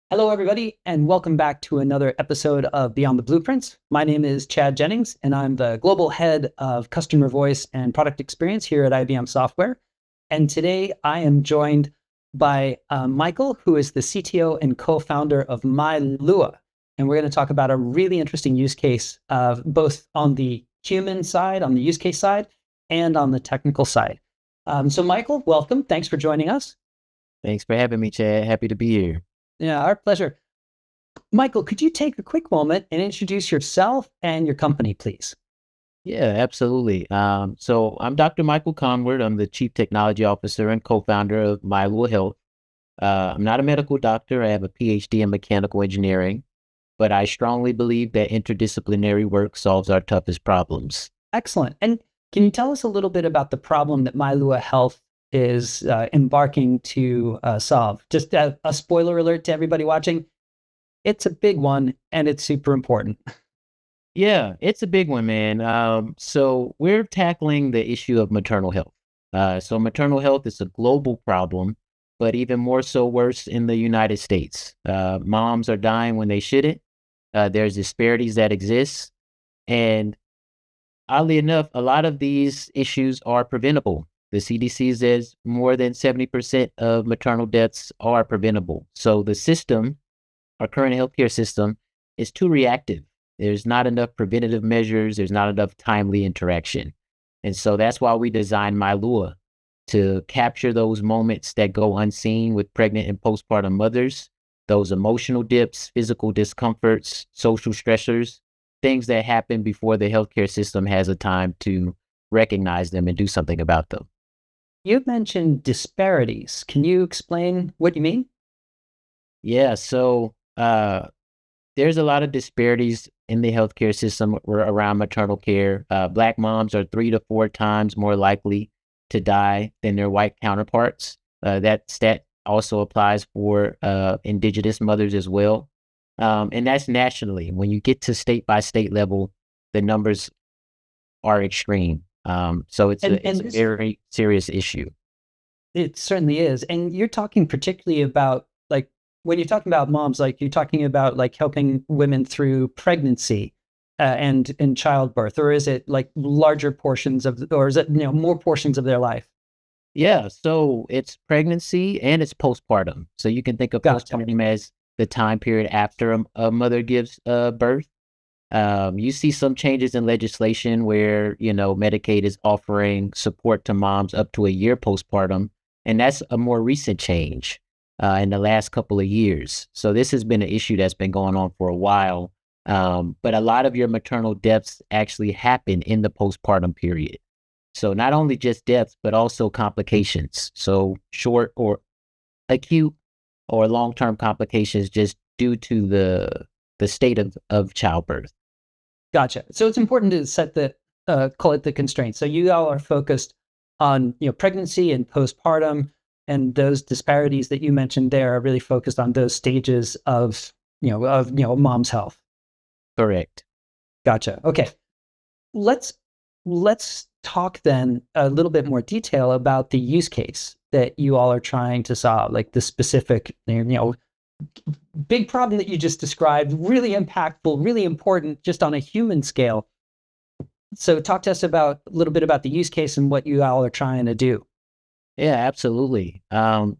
Hello, everybody, and welcome back to another episode of Beyond the Blueprints. My name is Chad Jennings, and I'm the global head of customer voice and product experience here at IBM Software. And today I am joined by Michael, who is the CTO and co-founder of MyLÚA. And we're going to talk about a really interesting use case both on the human side, on the use case side, and on the technical side. So Michael, welcome. Thanks for joining us. Thanks for having me, Chad. Happy to be here. Yeah, our pleasure. Michael, could you take a quick moment and introduce yourself and your company, please? Yeah, absolutely. So I'm Dr. Michael Conward. I'm the Chief Technology Officer and co-founder of MyLÚA Health. I'm not a medical doctor. I have a PhD in mechanical engineering, but I strongly believe that interdisciplinary work solves our toughest problems. Excellent. And can you tell us a little bit about the problem that MyLÚA Health is embarking to solve? Just a spoiler alert to everybody watching. It's a big one and it's super important. Yeah, it's a big one, man. So we're tackling the issue of maternal health. So maternal health is a global problem, but even more so worse in the United States. Moms are dying when they shouldn't. There's disparities that exist. And oddly enough, a lot of these issues are preventable. The CDC says more than 70% of maternal deaths are preventable. So the system, our current healthcare system, is too reactive. There's not enough preventative measures. There's not enough timely interaction. And so that's why we designed MyLÚA, to capture those moments that go unseen with pregnant and postpartum mothers, those emotional dips, physical discomforts, social stressors, things that happen before the healthcare system has a time to recognize them and do something about them. You mentioned disparities. Can you explain what you mean? Yeah, so there's a lot of disparities in the healthcare system around maternal care. Black moms are 3 to 4 times more likely to die than their white counterparts. That stat also applies for indigenous mothers as well. And that's nationally. When you get to state by state level, the numbers are extreme. So it's a very serious issue. It certainly is. And you're talking particularly about, like, when you're talking about moms, like you're talking about like helping women through pregnancy and childbirth, or is it like larger portions of, or is it, more portions of their life? Yeah, so it's pregnancy and it's postpartum. So you can think of Gotcha. postpartum as the time period after a mother gives birth. You see some changes in legislation where, Medicaid is offering support to moms up to a year postpartum, and that's a more recent change in the last couple of years. So this has been an issue that's been going on for a while, but a lot of your maternal deaths actually happen in the postpartum period. So not only just deaths, but also complications. So short or acute or long-term complications just due to the state of childbirth. Gotcha. So it's important to set the call it the constraints. So you all are focused on pregnancy and postpartum, and those disparities that you mentioned there are really focused on those stages of mom's health. Correct. Gotcha. Okay. Let's talk then a little bit more detail about the use case that you all are trying to solve, like the specific big problem that you just described, really impactful, really important, just on a human scale. So talk to us about a little bit about the use case and what you all are trying to do. Yeah, absolutely.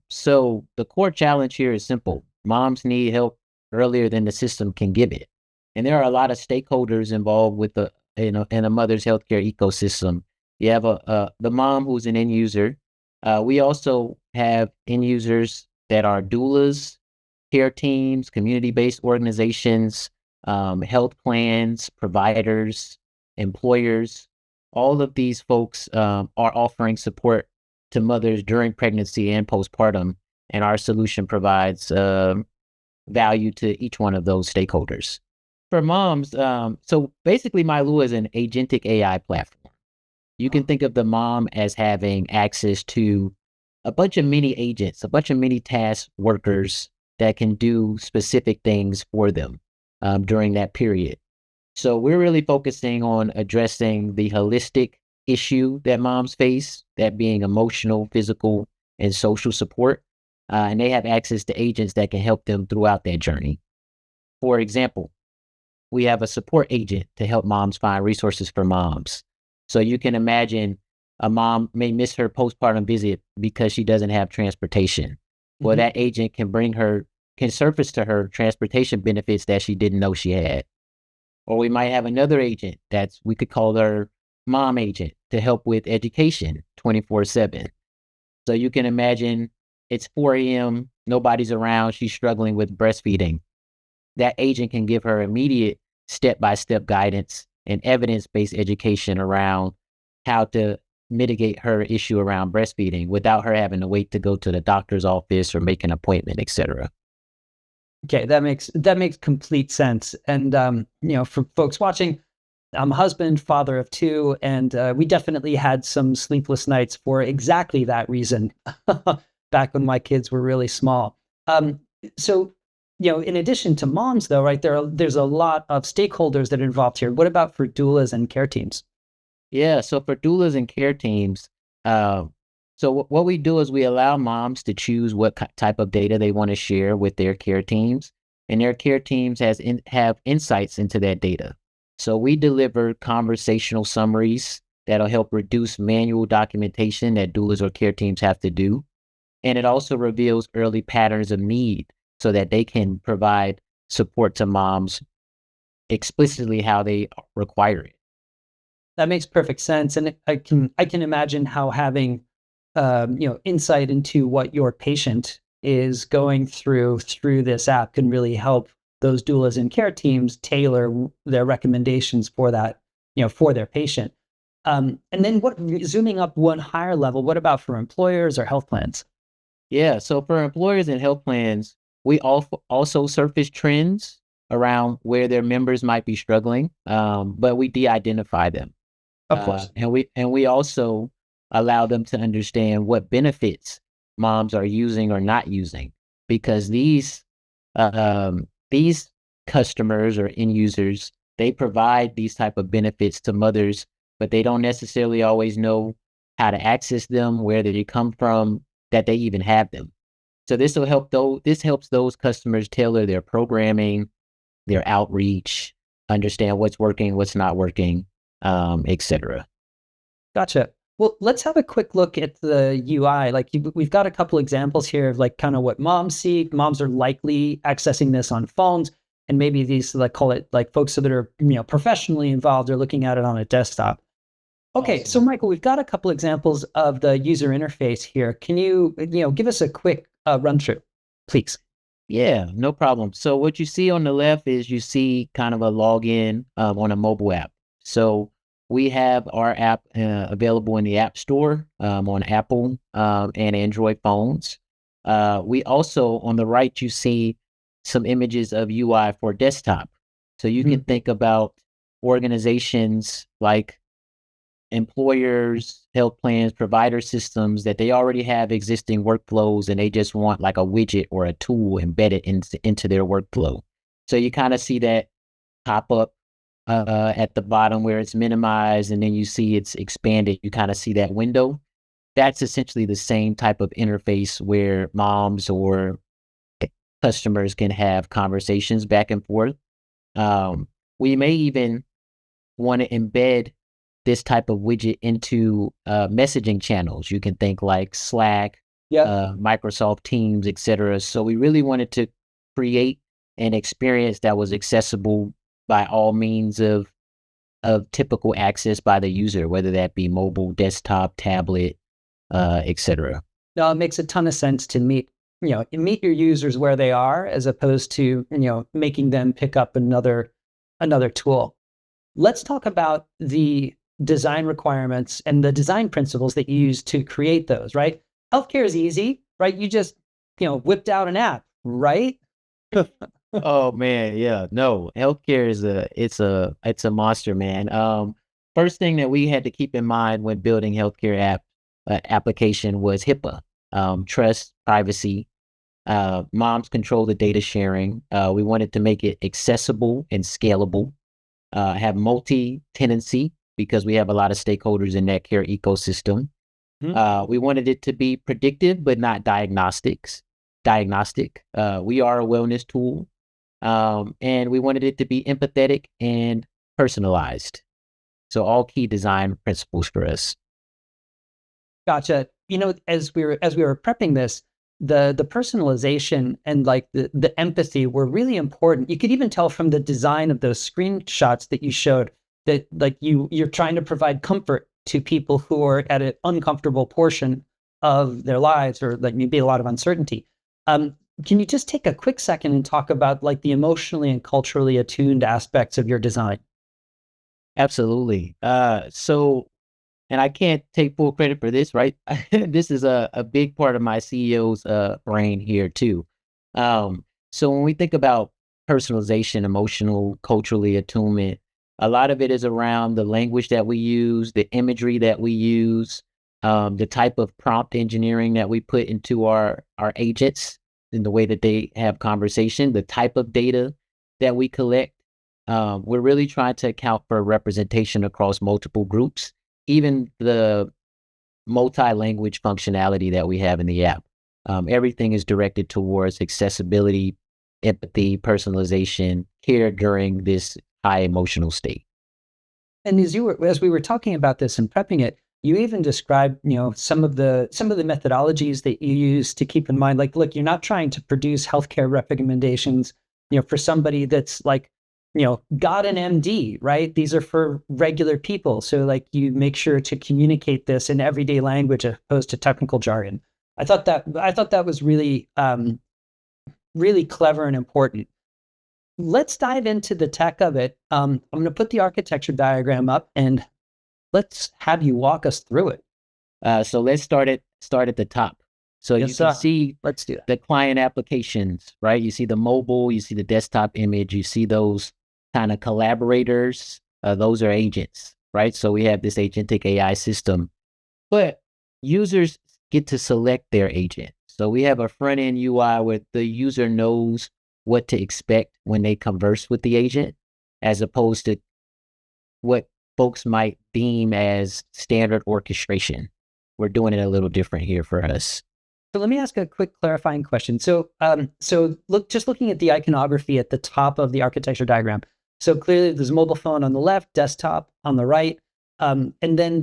So the core challenge here is simple. Moms need help earlier than the system can give it. And there are a lot of stakeholders involved with in a mother's healthcare ecosystem. You have the mom who's an end user. We also have end users that are doulas, care teams, community-based organizations, health plans, providers, employers. All of these folks are offering support to mothers during pregnancy and postpartum, and our solution provides value to each one of those stakeholders. For moms, so basically MyLÚA is an agentic AI platform. You can think of the mom as having access to a bunch of mini agents, a bunch of mini task workers that can do specific things for them during that period. So we're really focusing on addressing the holistic issue that moms face, that being emotional, physical, and social support. and they have access to agents that can help them throughout that journey. For example, we have a support agent to help moms find resources for moms. So you can imagine a mom may miss her postpartum visit because she doesn't have transportation. Well, that agent can surface to her transportation benefits that she didn't know she had. Or we might have another agent we could call her mom agent to help with education 24/7. So you can imagine it's 4 a.m., nobody's around, she's struggling with breastfeeding. That agent can give her immediate step-by-step guidance and evidence-based education around how to mitigate her issue around breastfeeding without her having to wait to go to the doctor's office or make an appointment, etc. Okay, that makes complete sense. And for folks watching, I'm a husband, father of two, and we definitely had some sleepless nights for exactly that reason back when my kids were really small. So, in addition to moms, though, right, there's a lot of stakeholders that are involved here. What about for doulas and care teams? Yeah, so for doulas and care teams, what we do is we allow moms to choose what type of data they want to share with their care teams, and their care teams have insights into that data. So we deliver conversational summaries that'll help reduce manual documentation that doulas or care teams have to do. And it also reveals early patterns of need so that they can provide support to moms explicitly how they require it. That makes perfect sense, and I can imagine how having insight into what your patient is going through this app can really help those doulas and care teams tailor their recommendations for that, for their patient. And then zooming up one higher level, what about for employers or health plans? Yeah, so for employers and health plans, we also surface trends around where their members might be struggling, but we de-identify them. Of course. And we also allow them to understand what benefits moms are using or not using, because these customers or end users, they provide these type of benefits to mothers, but they don't necessarily always know how to access them, where they come from, that they even have them. So this helps those customers tailor their programming, their outreach, understand what's working, what's not working, etc. Gotcha. Well, let's have a quick look at the UI. We've got a couple examples here of kind of what moms see. Moms are likely accessing this on phones, and maybe these call it folks that are professionally involved are looking at it on a desktop. Okay, Awesome. so Michael, we've got a couple examples of the user interface here. Can you give us a quick run through, please? Yeah, no problem. So what you see on the left is you see kind of a login on a mobile app. So we have our app available in the App Store on Apple and Android phones. We also, on the right, you see some images of UI for desktop. So you can think about organizations like employers, health plans, provider systems that they already have existing workflows and they just want like a widget or a tool embedded into their workflow. So you kind of see that pop up at the bottom where it's minimized and then you see it's expanded. You kind of see that window. That's essentially the same type of interface where moms or customers can have conversations back and forth. We may even want to embed this type of widget into messaging channels. You can think like Slack, Microsoft Teams, etc. So we really wanted to create an experience that was accessible by all means of typical access by the user, whether that be mobile, desktop, tablet, etc. No, it makes a ton of sense to meet your users where they are, as opposed to making them pick up another tool. Let's talk about the design requirements and the design principles that you use to create those, right? Healthcare is easy, right? You just, whipped out an app, right? Oh man, yeah. No, healthcare is it's a monster, man. First thing that we had to keep in mind when building healthcare application was HIPAA, trust, privacy. Moms control the data sharing. We wanted to make it accessible and scalable. Have multi-tenancy because we have a lot of stakeholders in that care ecosystem. We wanted it to be predictive, but not diagnostics. diagnostic. We are a wellness tool, and we wanted it to be empathetic and personalized. So all key design principles for us. Gotcha. As we were prepping this, the personalization and like the empathy were really important. You could even tell from the design of those screenshots that you showed that like you're trying to provide comfort to people who are at an uncomfortable portion of their lives, or like maybe a lot of uncertainty. Can you just take a quick second and talk about like the emotionally and culturally attuned aspects of your design? Absolutely. And I can't take full credit for this, right? This is a big part of my CEO's brain here too. So when we think about personalization, emotional, culturally attunement, a lot of it is around the language that we use, the imagery that we use, the type of prompt engineering that we put into our agents in the way that they have conversation, the type of data that we collect. We're really trying to account for representation across multiple groups, even the multi-language functionality that we have in the app. Everything is directed towards accessibility, empathy, personalization, care during this high emotional state. And as we were talking about this and prepping it, you even described, some of the methodologies that you use to keep in mind. Like, look, you're not trying to produce healthcare recommendations, for somebody that's like, got an MD, right? These are for regular people. So like you make sure to communicate this in everyday language as opposed to technical jargon. I thought that was really, really clever and important. Let's dive into the tech of it. I'm going to put the architecture diagram up and let's have you walk us through it. So let's start at the top. So Yes, you can sir. see Let's do that. the client applications, right? You see the mobile, you see the desktop image, you see those kind of collaborators. Those are agents, right? So we have this agentic AI system, but users get to select their agent. So we have a front end UI where the user knows what to expect when they converse with the agent, as opposed to what folks might deem as standard orchestration. We're doing it a little different here for us. So let me ask a quick clarifying question. So, looking at the iconography at the top of the architecture diagram. So clearly, there's a mobile phone on the left, desktop on the right, and then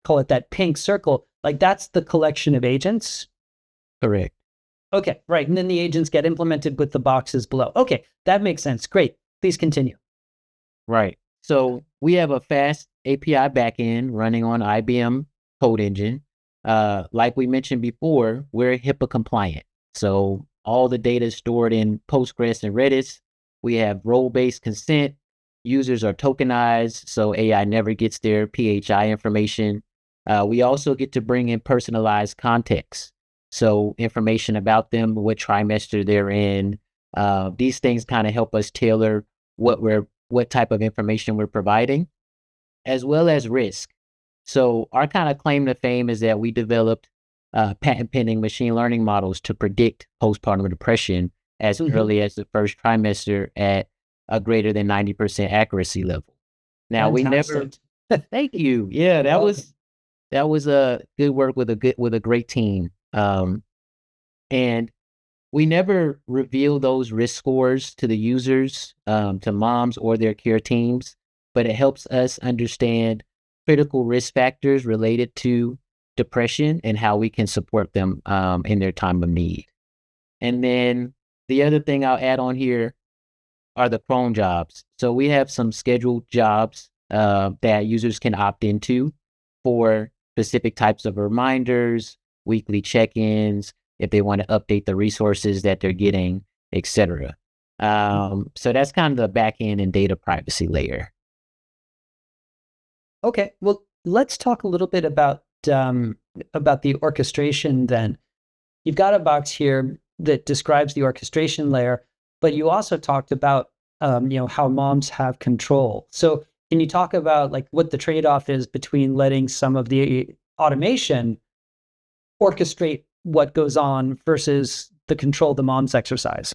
call it that pink circle. Like that's the collection of agents. Correct. Okay, right. And then the agents get implemented with the boxes below. Okay, that makes sense. Great. Please continue. Right. So we have a fast API backend running on IBM Code Engine. Like we mentioned before, we're HIPAA compliant. So all the data is stored in Postgres and Redis. We have role-based consent. Users are tokenized, so AI never gets their PHI information. We also get to bring in personalized context. So information about them, what trimester they're in. These things kind of help us tailor what type of information we're providing, as well as risk. So our kind of claim to fame is that we developed patent pending machine learning models to predict postpartum depression as early as the first trimester at a greater than 90% accuracy level. Now Fantastic. thank you. Yeah, that was a good work with a great team. And we never reveal those risk scores to the users, to moms or their care teams, but it helps us understand critical risk factors related to depression and how we can support them in their time of need. And then the other thing I'll add on here are the cron jobs. So we have some scheduled jobs that users can opt into for specific types of reminders, weekly check-ins, if they want to update the resources that they're getting, etc. So that's kind of the back end and data privacy layer. Okay, well, let's talk a little bit about the orchestration then. You've got a box here that describes the orchestration layer, but you also talked about how moms have control. So can you talk about like what the trade-off is between letting some of the automation orchestrate what goes on versus the control the moms exercise?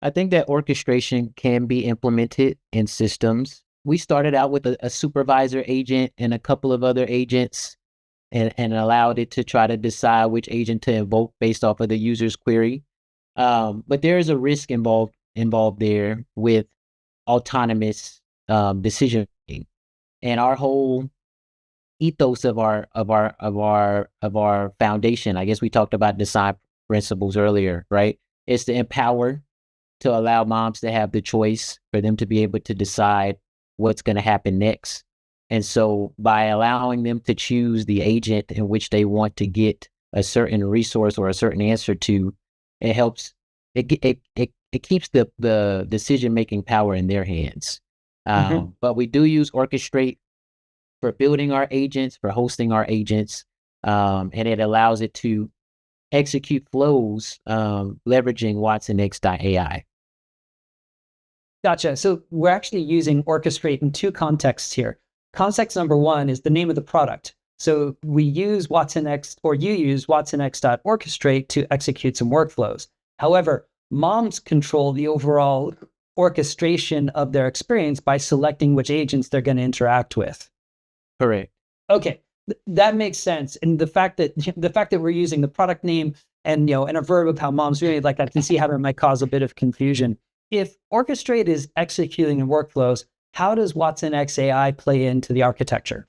I think that orchestration can be implemented in systems. We started out with a supervisor agent and a couple of other agents. and allowed it to try to decide which agent to invoke based off of the user's query. But there is a risk involved there with autonomous decision making, and our whole ethos of our foundation. I guess we talked about design principles earlier, right? Is to empower, to allow moms to have the choice, for them to be able to decide what's going to happen next. And so by allowing them to choose the agent in which they want to get a certain resource or a certain answer to, it helps, it keeps the decision-making power in their hands. But we do use Orchestrate for building our agents, for hosting our agents, and it allows it to execute flows leveraging watsonx.ai. Gotcha. So we're actually using Orchestrate in two contexts here. Context number one is the name of the product. So we use watsonx, or you use watsonx.orchestrate to execute some workflows. However, moms control the overall orchestration of their experience by selecting which agents they're going to interact with. Correct. Okay, that makes sense. And the fact that we're using the product name and and a verb of how moms really like, I can see how that might cause a bit of confusion. If Orchestrate is executing in workflows, how does watsonx.ai play into the architecture?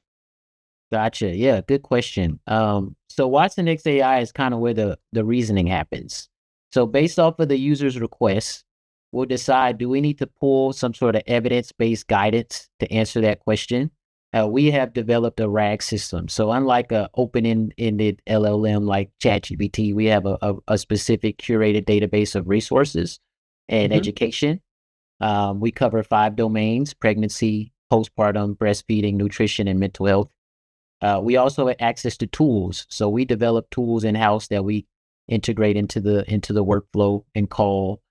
Gotcha. Yeah, good question. So watsonx.ai is kind of where the reasoning happens. So based off of the user's request, we'll decide, do we need to pull some sort of evidence-based guidance to answer that question? We have developed a RAG system. So unlike an open-ended LLM like ChatGPT, we have a specific curated database of resources and education. We cover 5 domains: pregnancy, postpartum, breastfeeding, nutrition, and mental health. We also have access to tools. So we develop tools in-house that we integrate into the workflow and call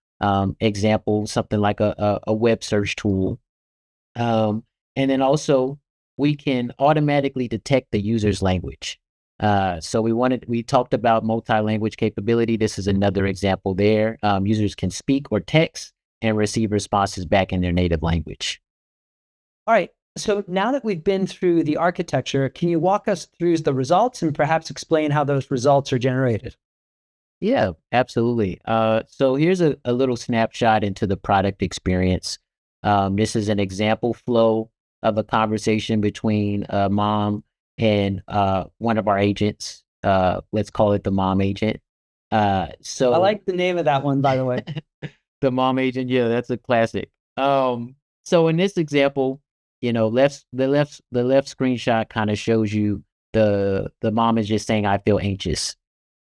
example, something like a web search tool. And then also we can automatically detect the user's language. So we talked about multi-language capability. This is another example there. Users can speak or text and receive responses back in their native language. All right. So now that we've been through the architecture, can you walk us through the results and perhaps explain how those results are generated? Yeah, absolutely. So here's a little snapshot into the product experience. This is an example flow of a conversation between a mom and one of our agents. Let's call it the mom agent. So I like the name of that one, by the way. The mom agent, yeah, that's a classic. So in this example, the left screenshot kind of shows you the mom is just saying, "I feel anxious."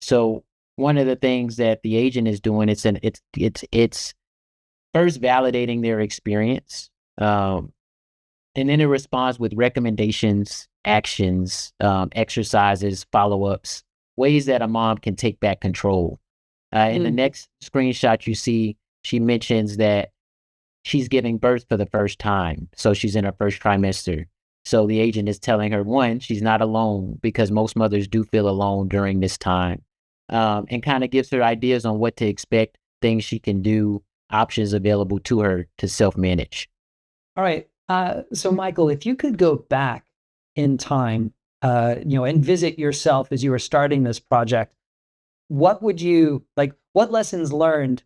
So one of the things that the agent is doing, it's first validating their experience, and then it responds with recommendations, actions, exercises, follow-ups, ways that a mom can take back control. In the next screenshot, you see she mentions that she's giving birth for the first time. So she's in her first trimester. So the agent is telling her, one, she's not alone, because most mothers do feel alone during this time, and kind of gives her ideas on what to expect, things she can do, options available to her to self-manage. All right. So Michael, if you could go back in time, and visit yourself as you were starting this project, what would you like? What lessons learned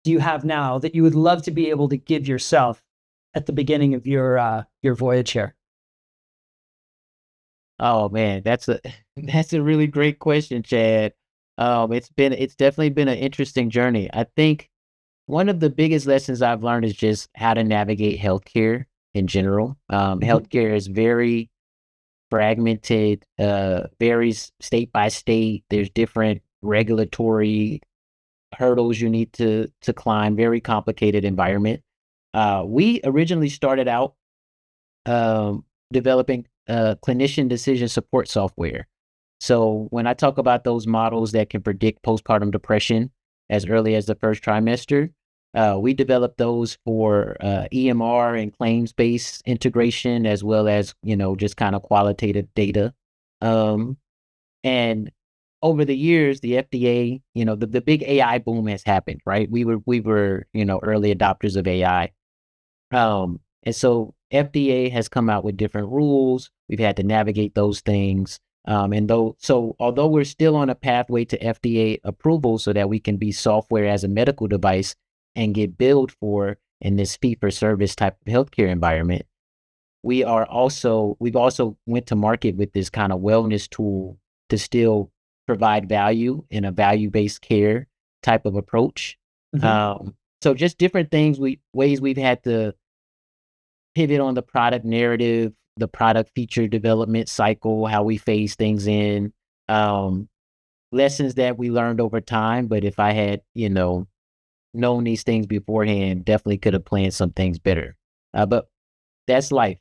do you have now that you would love to be able to give yourself at the beginning of your voyage here? Oh man, that's a really great question, Chad. It's definitely been an interesting journey. I think one of the biggest lessons I've learned is just how to navigate healthcare in general. Healthcare is very fragmented, varies state by state. There's different regulatory hurdles you need to climb, very complicated environment. We originally started out developing clinician decision support software. So when I talk about those models that can predict postpartum depression as early as the first trimester, we developed those for EMR and claims-based integration, as well as, just kind of qualitative data. And over the years, the FDA, the big AI boom has happened, right? We were, early adopters of AI. And so FDA has come out with different rules. We've had to navigate those things. Although we're still on a pathway to FDA approval so that we can be software as a medical device and get billed for in this fee-for-service type of healthcare environment, we've also went to market with this kind of wellness tool to still provide value in a value-based care type of approach. So just different ways we've had to pivot on the product narrative, the product feature development cycle, how we phase things in, lessons that we learned over time. But if I had, known these things beforehand, definitely could have planned some things better. But that's life.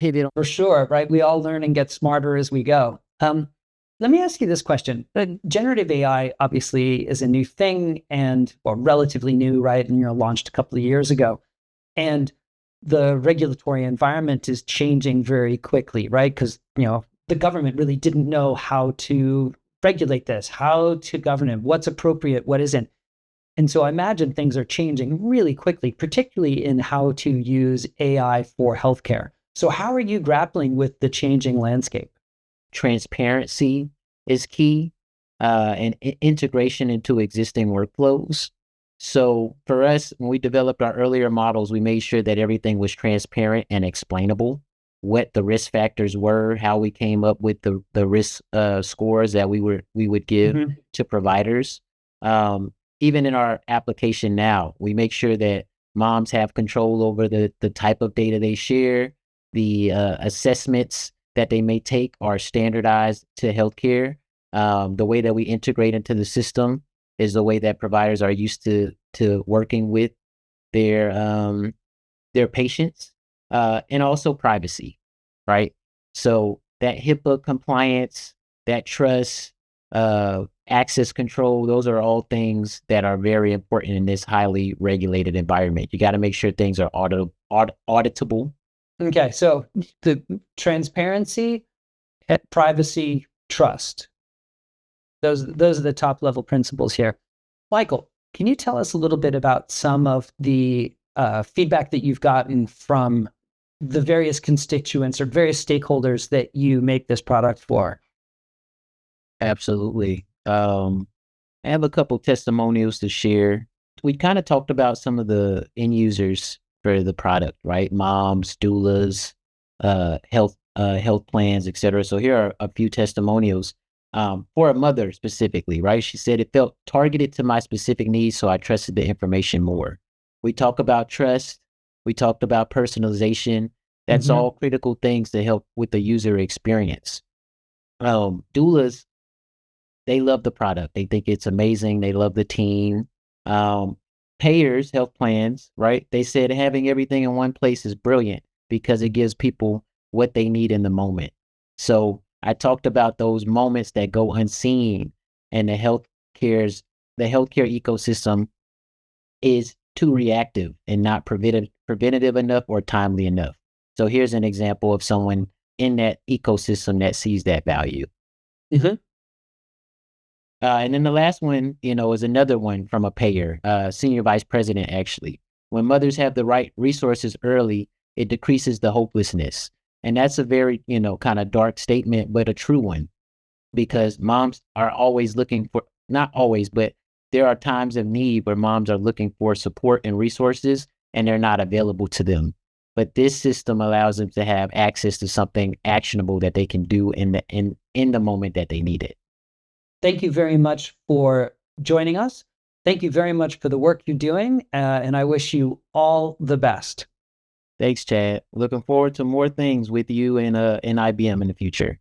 Pivot on. For sure, right? We all learn and get smarter as we go. Let me ask you this question. Generative AI obviously is a new thing and relatively new, right? And launched a couple of years ago. And the regulatory environment is changing very quickly, right? Because, the government really didn't know how to regulate this, how to govern it, what's appropriate, what isn't. And so I imagine things are changing really quickly, particularly in how to use AI for healthcare. So how are you grappling with the changing landscape? Transparency is key, and integration into existing workflows. So for us, when we developed our earlier models, we made sure that everything was transparent and explainable, what the risk factors were, how we came up with the risk scores that we would give to providers. Even in our application now, we make sure that moms have control over the type of data they share, the assessments that they may take are standardized to healthcare. The way that we integrate into the system is the way that providers are used to working with their patients, and also privacy, right? So that HIPAA compliance, that trust, access control, those are all things that are very important in this highly regulated environment. You got to make sure things are auditable. Okay, so the transparency, privacy, trust. Those are the top level principles here. Michael, can you tell us a little bit about some of the feedback that you've gotten from the various constituents or various stakeholders that you make this product for? Absolutely. I have a couple testimonials to share. We kind of talked about some of the end users for the product, right? Moms, doulas, health plans, etc. So here are a few testimonials for a mother specifically, right? She said it felt targeted to my specific needs, so I trusted the information more. We talk about trust. We talked about personalization. That's all critical things to help with the user experience. Doulas, they love the product. They think it's amazing. They love the team. Payers, health plans, right? They said having everything in one place is brilliant because it gives people what they need in the moment. So I talked about those moments that go unseen, and the healthcare ecosystem is too reactive and not preventative enough or timely enough. So here's an example of someone in that ecosystem that sees that value. And then the last one, is another one from a payer, senior vice president, actually. When mothers have the right resources early, it decreases the hopelessness. And that's a very, kind of dark statement, but a true one, because moms are always looking for, not always, but there are times of need where moms are looking for support and resources and they're not available to them. But this system allows them to have access to something actionable that they can do in the moment that they need it. Thank you very much for joining us. Thank you very much for the work you're doing, and I wish you all the best. Thanks, Chad. Looking forward to more things with you and IBM in the future.